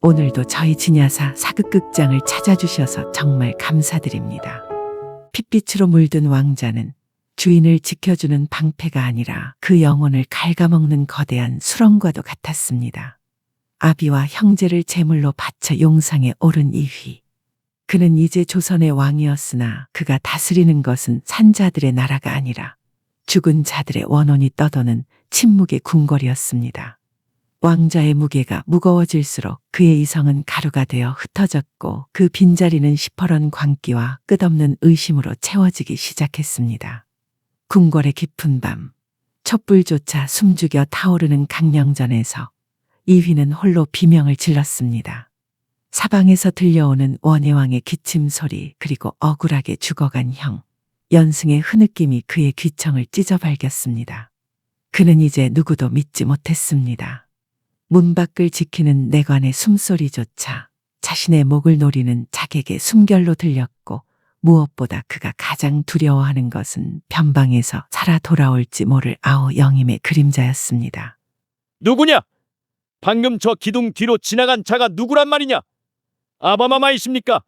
오늘도 저희 진야사 사극극장을 찾아주셔서 정말 감사드립니다. 핏빛으로 물든 왕자는 주인을 지켜주는 방패가 아니라 그 영혼을 갉아먹는 거대한 수렁과도 같았습니다. 아비와 형제를 제물로 바쳐 용상에 오른 이휘. 그는 이제 조선의 왕이었으나 그가 다스리는 것은 산자들의 나라가 아니라 죽은 자들의 원혼이 떠도는 침묵의 궁궐이었습니다. 왕자의 무게가 무거워질수록 그의 이성은 가루가 되어 흩어졌고 그 빈자리는 시퍼런 광기와 끝없는 의심으로 채워지기 시작했습니다. 궁궐의 깊은 밤, 촛불조차 숨죽여 타오르는 강령전에서 이휘는 홀로 비명을 질렀습니다. 사방에서 들려오는 원예왕의 기침 소리 그리고 억울하게 죽어간 형, 연승의 흐느낌이 그의 귀청을 찢어발겼습니다. 그는 이제 누구도 믿지 못했습니다. 문 밖을 지키는 내관의 숨소리조차 자신의 목을 노리는 자객의 숨결로 들렸고 무엇보다 그가 가장 두려워하는 것은 변방에서 살아 돌아올지 모를 아오 영임의 그림자였습니다. 누구냐? 방금 저 기둥 뒤로 지나간 자가 누구란 말이냐? 아바마마이십니까?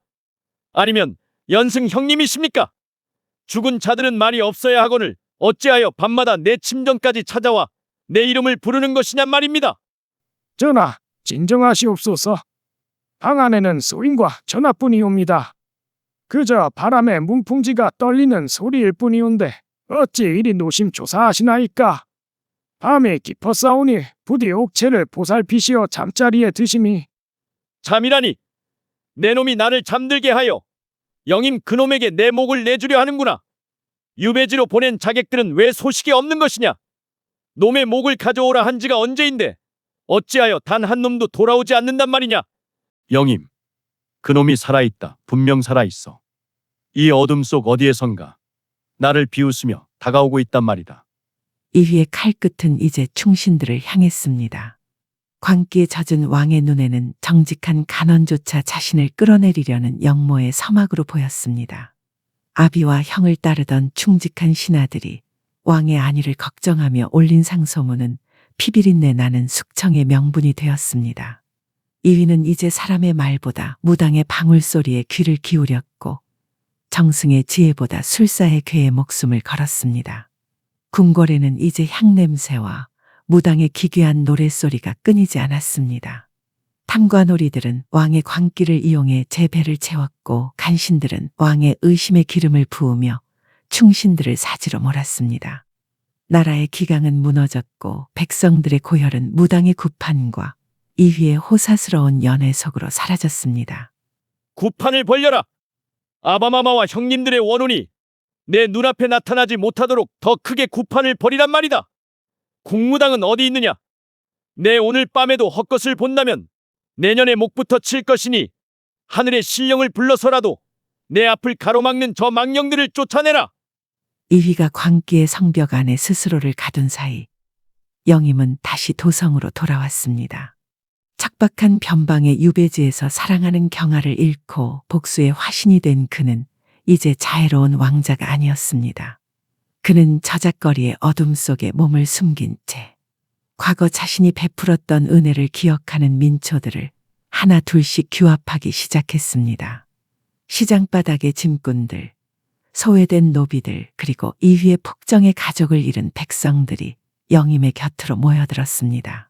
아니면 연승 형님이십니까? 죽은 자들은 말이 없어야 하거늘 어찌하여 밤마다 내 침전까지 찾아와 내 이름을 부르는 것이냔 말입니다. 전하, 진정하시옵소서. 방 안에는 소인과 전하뿐이옵니다. 그저 바람에 문풍지가 떨리는 소리일 뿐이온데 어찌 이리 노심초사하시나이까? 밤이 깊었사오니 부디 옥체를 보살피시어 잠자리에 드심이. 잠이라니 내 놈이 나를 잠들게 하여 영임 그놈에게 내 목을 내주려 하는구나. 유배지로 보낸 자객들은 왜 소식이 없는 것이냐? 놈의 목을 가져오라 한 지가 언제인데 어찌하여 단 한 놈도 돌아오지 않는단 말이냐? 영임, 그놈이 살아있다. 분명 살아있어. 이 어둠 속 어디에선가 나를 비웃으며 다가오고 있단 말이다. 이휘의 칼끝은 이제 충신들을 향했습니다. 광기에 젖은 왕의 눈에는 정직한 간원조차 자신을 끌어내리려는 영모의 서막으로 보였습니다. 아비와 형을 따르던 충직한 신하들이 왕의 안위를 걱정하며 올린 상소문은 피비린내 나는 숙청의 명분이 되었습니다. 이휘는 이제 사람의 말보다 무당의 방울소리에 귀를 기울였고 정승의 지혜보다 술사의 괴에 목숨을 걸었습니다. 궁궐에는 이제 향냄새와 무당의 기괴한 노랫소리가 끊이지 않았습니다. 탐관오리들은 왕의 광기를 이용해 제 배를 채웠고 간신들은 왕의 의심의 기름을 부으며 충신들을 사지로 몰았습니다. 나라의 기강은 무너졌고 백성들의 고혈은 무당의 구판과 이휘의 호사스러운 연회 속으로 사라졌습니다. 구판을 벌려라. 아바마마와 형님들의 원혼이 내 눈앞에 나타나지 못하도록 더 크게 구판을 벌이란 말이다. 국무당은 어디 있느냐? 내 오늘 밤에도 헛것을 본다면 내년에 목부터 칠 것이니 하늘의 신령을 불러서라도 내 앞을 가로막는 저 망령들을 쫓아내라. 이휘가 광기의 성벽 안에 스스로를 가둔 사이 영임은 다시 도성으로 돌아왔습니다. 척박한 변방의 유배지에서 사랑하는 경아를 잃고 복수의 화신이 된 그는 이제 자애로운 왕자가 아니었습니다. 그는 저작거리의 어둠 속에 몸을 숨긴 채 과거 자신이 베풀었던 은혜를 기억하는 민초들을 하나 둘씩 규합하기 시작했습니다. 시장바닥의 짐꾼들, 소외된 노비들 그리고 이휘의 폭정의 가족을 잃은 백성들이 영임의 곁으로 모여들었습니다.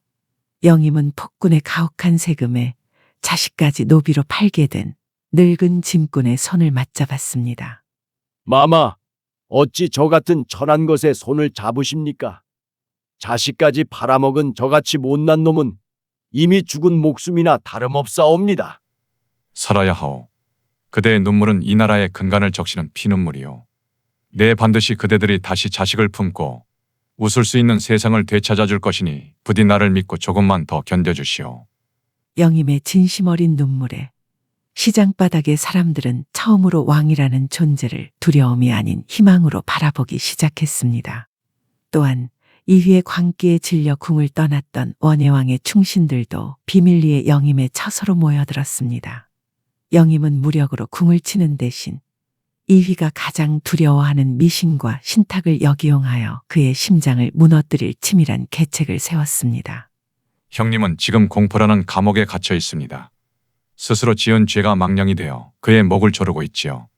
영임은 폭군의 가혹한 세금에 자식까지 노비로 팔게 된 늙은 짐꾼의 손을 맞잡았습니다. 마마, 어찌 저 같은 천한 것에 손을 잡으십니까? 자식까지 팔아먹은 저같이 못난 놈은 이미 죽은 목숨이나 다름없사옵니다. 살아야 하오. 그대의 눈물은 이 나라의 근간을 적시는 피눈물이요. 내 반드시 그대들이 다시 자식을 품고 웃을 수 있는 세상을 되찾아줄 것이니 부디 나를 믿고 조금만 더 견뎌주시오. 영임의 진심 어린 눈물에 시장바닥의 사람들은 처음으로 왕이라는 존재를 두려움이 아닌 희망으로 바라보기 시작했습니다. 또한 이휘의 광기에 질려 궁을 떠났던 원예왕의 충신들도 비밀리에 영임의 처소로 모여들었습니다. 영임은 무력으로 궁을 치는 대신 이휘가 가장 두려워하는 미신과 신탁을 역이용하여 그의 심장을 무너뜨릴 치밀한 계책을 세웠습니다. 형님은 지금 공포라는 감옥에 갇혀 있습니다. 스스로 지은 죄가 망령이 되어 그의 목을 조르고 있지요.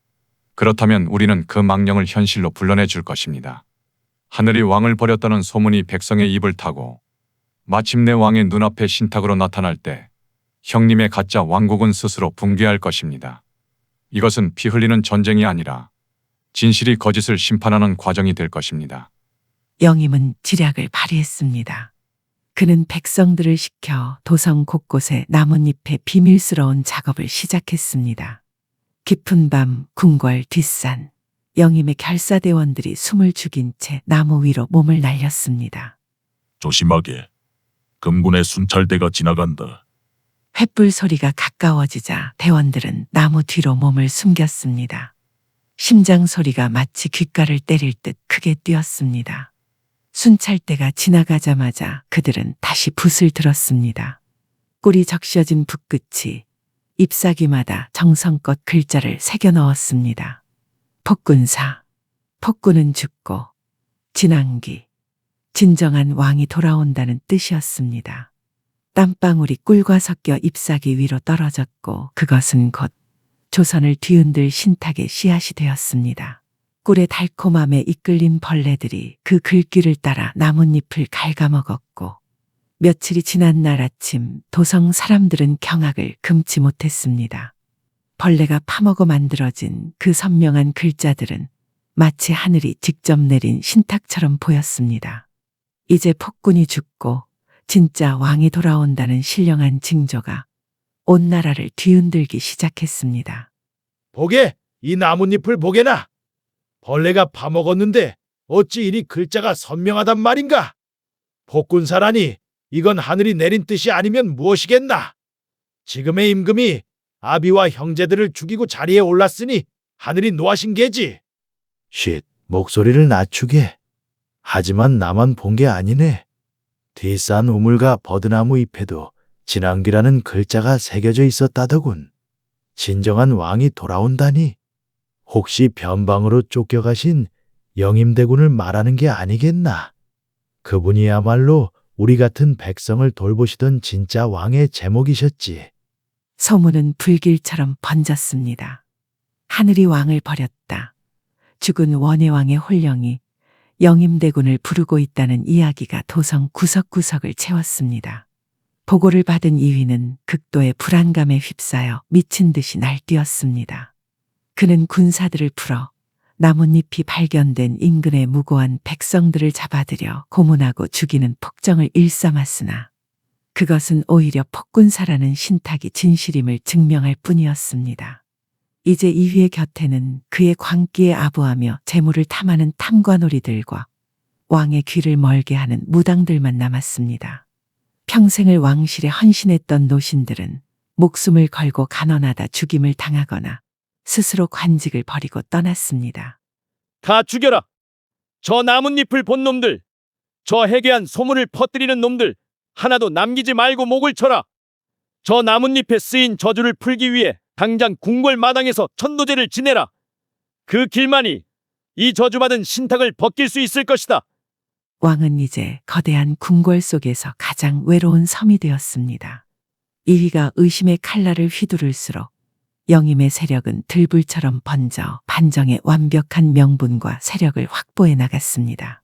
그렇다면 우리는 그 망령을 현실로 불러내 줄 것입니다. 하늘이 왕을 버렸다는 소문이 백성의 입을 타고 마침내 왕의 눈앞에 신탁으로 나타날 때 형님의 가짜 왕국은 스스로 붕괴할 것입니다. 이것은 피 흘리는 전쟁이 아니라 진실이 거짓을 심판하는 과정이 될 것입니다. 영임은 지략을 발휘했습니다. 그는 백성들을 시켜 도성 곳곳에 나뭇잎의 비밀스러운 작업을 시작했습니다. 깊은 밤 궁궐 뒷산, 영임의 결사대원들이 숨을 죽인 채 나무 위로 몸을 날렸습니다. 조심하게. 금군의 순찰대가 지나간다. 횃불 소리가 가까워지자 대원들은 나무 뒤로 몸을 숨겼습니다. 심장 소리가 마치 귓가를 때릴 듯 크게 뛰었습니다. 순찰대가 지나가자마자 그들은 다시 붓을 들었습니다. 꿀이 적셔진 붓끝이 잎사귀마다 정성껏 글자를 새겨 넣었습니다. 폭군사, 폭군은 죽고 진앙기, 진정한 왕이 돌아온다는 뜻이었습니다. 땀방울이 꿀과 섞여 잎사귀 위로 떨어졌고 그것은 곧 조선을 뒤흔들 신탁의 씨앗이 되었습니다. 꿀의 달콤함에 이끌린 벌레들이 그 글귀를 따라 나뭇잎을 갉아먹었고 며칠이 지난 날 아침 도성 사람들은 경악을 금치 못했습니다. 벌레가 파먹어 만들어진 그 선명한 글자들은 마치 하늘이 직접 내린 신탁처럼 보였습니다. 이제 폭군이 죽고 진짜 왕이 돌아온다는 신령한 징조가 온 나라를 뒤흔들기 시작했습니다. 보게, 이 나뭇잎을 보게나. 벌레가 파먹었는데 어찌 이리 글자가 선명하단 말인가? 폭군사라니 이건 하늘이 내린 뜻이 아니면 무엇이겠나? 지금의 임금이 아비와 형제들을 죽이고 자리에 올랐으니 하늘이 노하신 게지. 쉿, 목소리를 낮추게. 하지만 나만 본 게 아니네. 뒷산 우물과 버드나무 잎에도 진앙귀라는 글자가 새겨져 있었다더군. 진정한 왕이 돌아온다니. 혹시 변방으로 쫓겨가신 영임대군을 말하는 게 아니겠나? 그분이야말로 우리 같은 백성을 돌보시던 진짜 왕의 제목이셨지. 소문은 불길처럼 번졌습니다. 하늘이 왕을 버렸다. 죽은 원예왕의 혼령이 영임대군을 부르고 있다는 이야기가 도성 구석구석을 채웠습니다. 보고를 받은 이휘는 극도의 불안감에 휩싸여 미친 듯이 날뛰었습니다. 그는 군사들을 풀어 나뭇잎이 발견된 인근의 무고한 백성들을 잡아들여 고문하고 죽이는 폭정을 일삼았으나 그것은 오히려 폭군사라는 신탁이 진실임을 증명할 뿐이었습니다. 이제 이휘의 곁에는 그의 광기에 아부하며 재물을 탐하는 탐관오리들과 왕의 귀를 멀게 하는 무당들만 남았습니다. 평생을 왕실에 헌신했던 노신들은 목숨을 걸고 간언하다 죽임을 당하거나 스스로 관직을 버리고 떠났습니다. 다 죽여라. 저 나뭇잎을 본 놈들, 저 해괴한 소문을 퍼뜨리는 놈들 하나도 남기지 말고 목을 쳐라. 저 나뭇잎에 쓰인 저주를 풀기 위해 당장 궁궐 마당에서 천도제를 지내라. 그 길만이 이 저주받은 신탁을 벗길 수 있을 것이다. 왕은 이제 거대한 궁궐 속에서 가장 외로운 섬이 되었습니다. 이휘가 의심의 칼날을 휘두를수록 영임의 세력은 들불처럼 번져 반정의 완벽한 명분과 세력을 확보해 나갔습니다.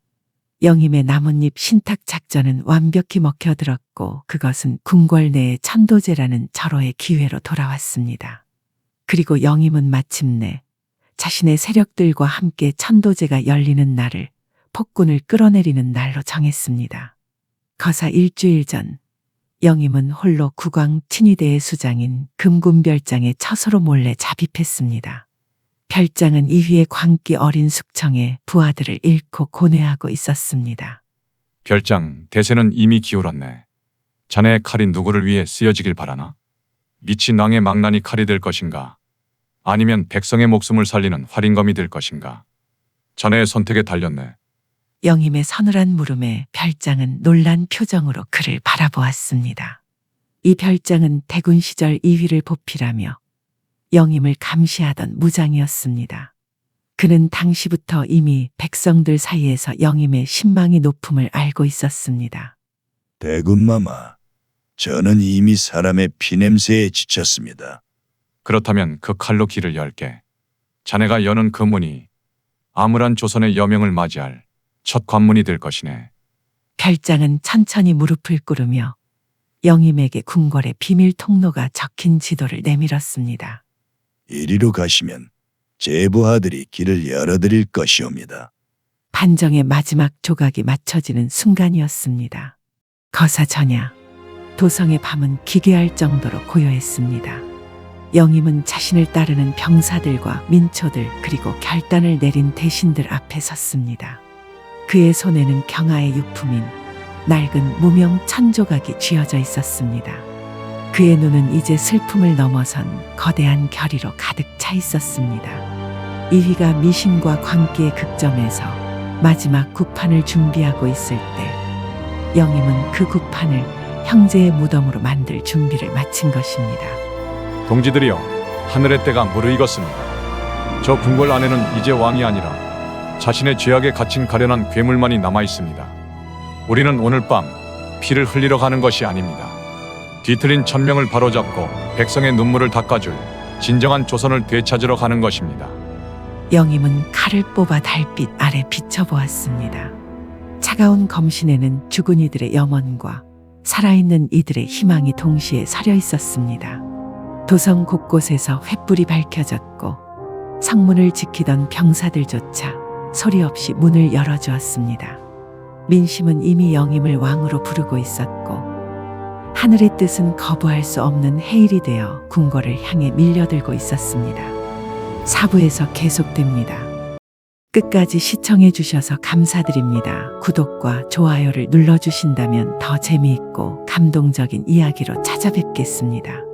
영임의 나뭇잎 신탁 작전은 완벽히 먹혀들었고 그것은 궁궐 내의 천도제라는 절호의 기회로 돌아왔습니다. 그리고 영임은 마침내 자신의 세력들과 함께 천도제가 열리는 날을 폭군을 끌어내리는 날로 정했습니다. 거사 일주일 전 영임은 홀로 국왕 친위대의 수장인 금군별장의 처소로 몰래 잠입했습니다. 별장은 이휘의 광기 어린 숙청에 부하들을 잃고 고뇌하고 있었습니다. 별장, 대세는 이미 기울었네. 자네의 칼이 누구를 위해 쓰여지길 바라나? 미친 왕의 망나니 칼이 될 것인가? 아니면 백성의 목숨을 살리는 활인검이 될 것인가? 자네의 선택에 달렸네. 영임의 서늘한 물음에 별장은 놀란 표정으로 그를 바라보았습니다. 이 별장은 대군 시절 이휘를 보필하며 영임을 감시하던 무장이었습니다. 그는 당시부터 이미 백성들 사이에서 영임의 신망이 높음을 알고 있었습니다. 대군마마, 저는 이미 사람의 피냄새에 지쳤습니다. 그렇다면 그 칼로 길을 열게. 자네가 여는 그 문이 암울한 조선의 여명을 맞이할 첫 관문이 될 것이네. 별장은 천천히 무릎을 꿇으며 영임에게 궁궐의 비밀 통로가 적힌 지도를 내밀었습니다. 이리로 가시면 제부하들이 길을 열어드릴 것이옵니다. 반정의 마지막 조각이 맞춰지는 순간이었습니다. 거사전야, 도성의 밤은 기괴할 정도로 고요했습니다. 영임은 자신을 따르는 병사들과 민초들 그리고 결단을 내린 대신들 앞에 섰습니다. 그의 손에는 경하의 유품인 낡은 무명 천조각이 쥐어져 있었습니다. 그의 눈은 이제 슬픔을 넘어선 거대한 결의로 가득 차 있었습니다. 이휘가 미신과 광기의 극점에서 마지막 구판을 준비하고 있을 때 영임은 그 구판을 형제의 무덤으로 만들 준비를 마친 것입니다. 동지들이여, 하늘의 때가 무르익었습니다. 저 궁궐 안에는 이제 왕이 아니라 자신의 죄악에 갇힌 가련한 괴물만이 남아 있습니다. 우리는 오늘 밤 피를 흘리러 가는 것이 아닙니다. 뒤틀린 천명을 바로잡고 백성의 눈물을 닦아줄 진정한 조선을 되찾으러 가는 것입니다. 영임은 칼을 뽑아 달빛 아래 비춰보았습니다. 차가운 검신에는 죽은 이들의 염원과 살아있는 이들의 희망이 동시에 서려 있었습니다. 도성 곳곳에서 횃불이 밝혀졌고 성문을 지키던 병사들조차 소리 없이 문을 열어주었습니다. 민심은 이미 영임을 왕으로 부르고 있었고 하늘의 뜻은 거부할 수 없는 해일이 되어 궁궐을 향해 밀려들고 있었습니다. 4부에서 계속됩니다. 끝까지 시청해 주셔서 감사드립니다. 구독과 좋아요를 눌러주신다면 더 재미있고 감동적인 이야기로 찾아뵙겠습니다.